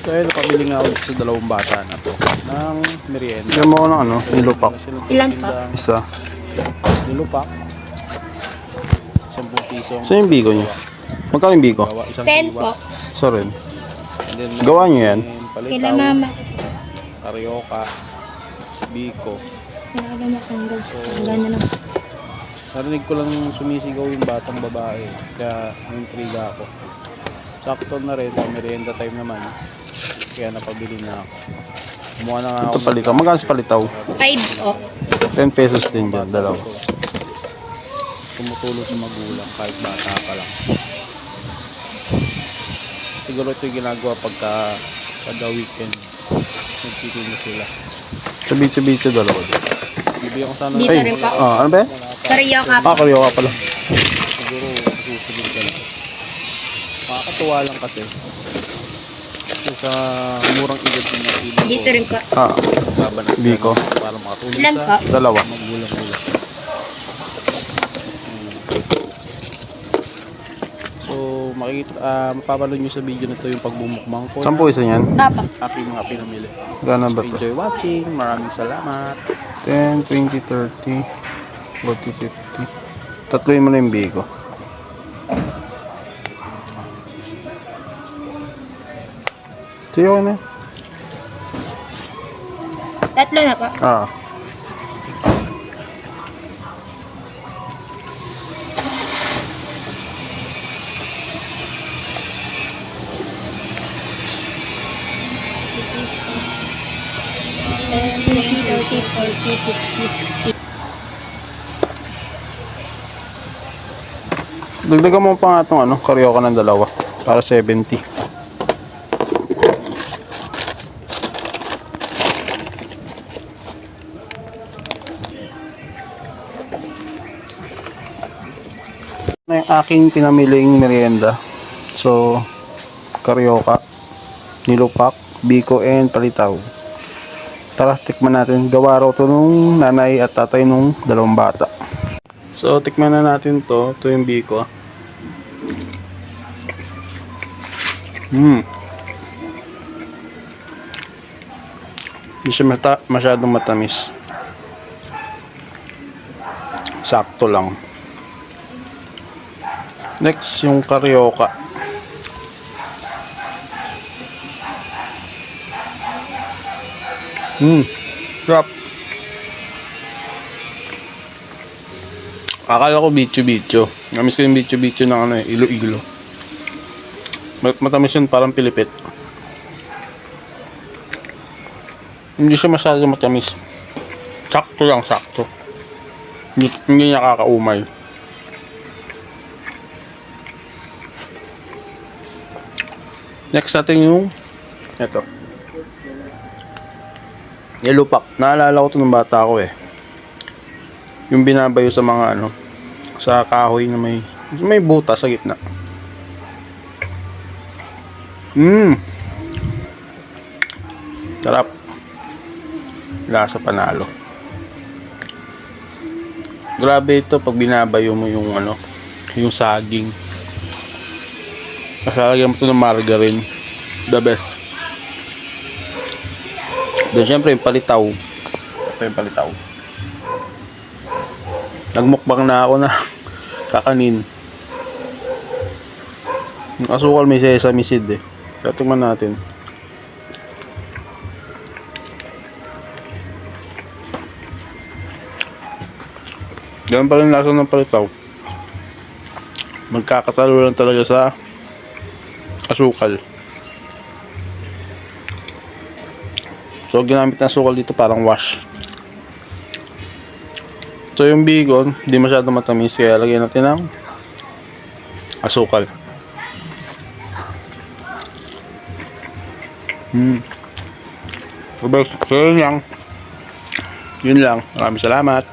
So ayun, napabili nga ako sa dalawang bata na to ng merienda. Bigyan mo ako ng ano, nilupak. Ilan po? Isa. Nilupak. 10 piso. Saan yung biko niyo? Magkano yung biko? Gawa, isang 10 kiwa. po. Isa rin. And then, Gawa niyo yan? Palitaw, Kila mama. Carioca, biko. Kailangan na candles. Kailangan na lang. Narinig ko lang sumisigaw yung batang babae. Kaya na-intriga ako. Sakto na rin, merienda time naman. Kaya napabili na ako. Kumuha na nga ako. Ito palitaw. Magkano sa palitaw? 5 po. 10 pesos din dyan, dalawa. Tumutulong sa magulang kahit bata pa lang. Siguro ito yung ginagawa pagka kada weekend. Nagtitinda sila. Sa bitso dalawa din. Bibigyan ko sana. Dito rin po. Ano ba yan? Carioca po. Carioca pala. Siguro susunod ka lang. Makakatuwa lang kasi. Kasi sa murang edad din na pili ko. Dito rin po. Laban na Biko. para makatulong Ilan sa po? Dalawa. magulang-gulang. So makikita, mapapanood nyo sa video na to yung pagbumukbang ko. 10 isa yan? Papa. Aking mga pinamili. Gano'n ba So, ito? enjoy watching. Maraming salamat. 10, 20, 30, 40, 50. Tatluin mo na yung biko. Sige, okay na. Tatlo na po. And 30, 40, 50, 60. Dagdagan mo pa nga itong ano, Carioca ng dalawa. Para 70. Na yung aking pinamiling merienda. So, Carioca, nilupak, biko, and palitaw. Tara, tikman natin. Gawa raw to nung nanay at tatay nung dalawang bata. So, tikman na natin to. Ito yung biko. Hindi siya masyadong matamis. Sakto lang. Next, yung Carioca. Drop. Akala ko bicho-bicho. Namis ko yung bicho-bicho ng ano, ilo-ilo. Matamis yun, parang pilipit. Hindi siya masyadong matamis. Sakto lang, sakto. Hindi niya kakaumay. Next natin yung eto. Nilupak. Naalala ko ito nung bata ako eh. Yung binabayo sa mga ano, sa kahoy na may butas sa gitna. Sarap. Lasa panalo. Grabe ito pag binabayo mo yung ano, yung saging. Kasalagyan mo ito ng margarine. The best. Then syempre yung palitaw. Ito yung palitaw. Nagmukbang na ako na kakanin. Yung asukal may sesame seed eh. Tatingnan natin. Ganun pa rin lasa ng palitaw. Magkakatalo lang talaga sa asukal. So ginamit na asukal dito parang wash. So yung bacon, hindi masyado matamis kaya lagyan natin ng asukal. So yun lang. Maraming salamat.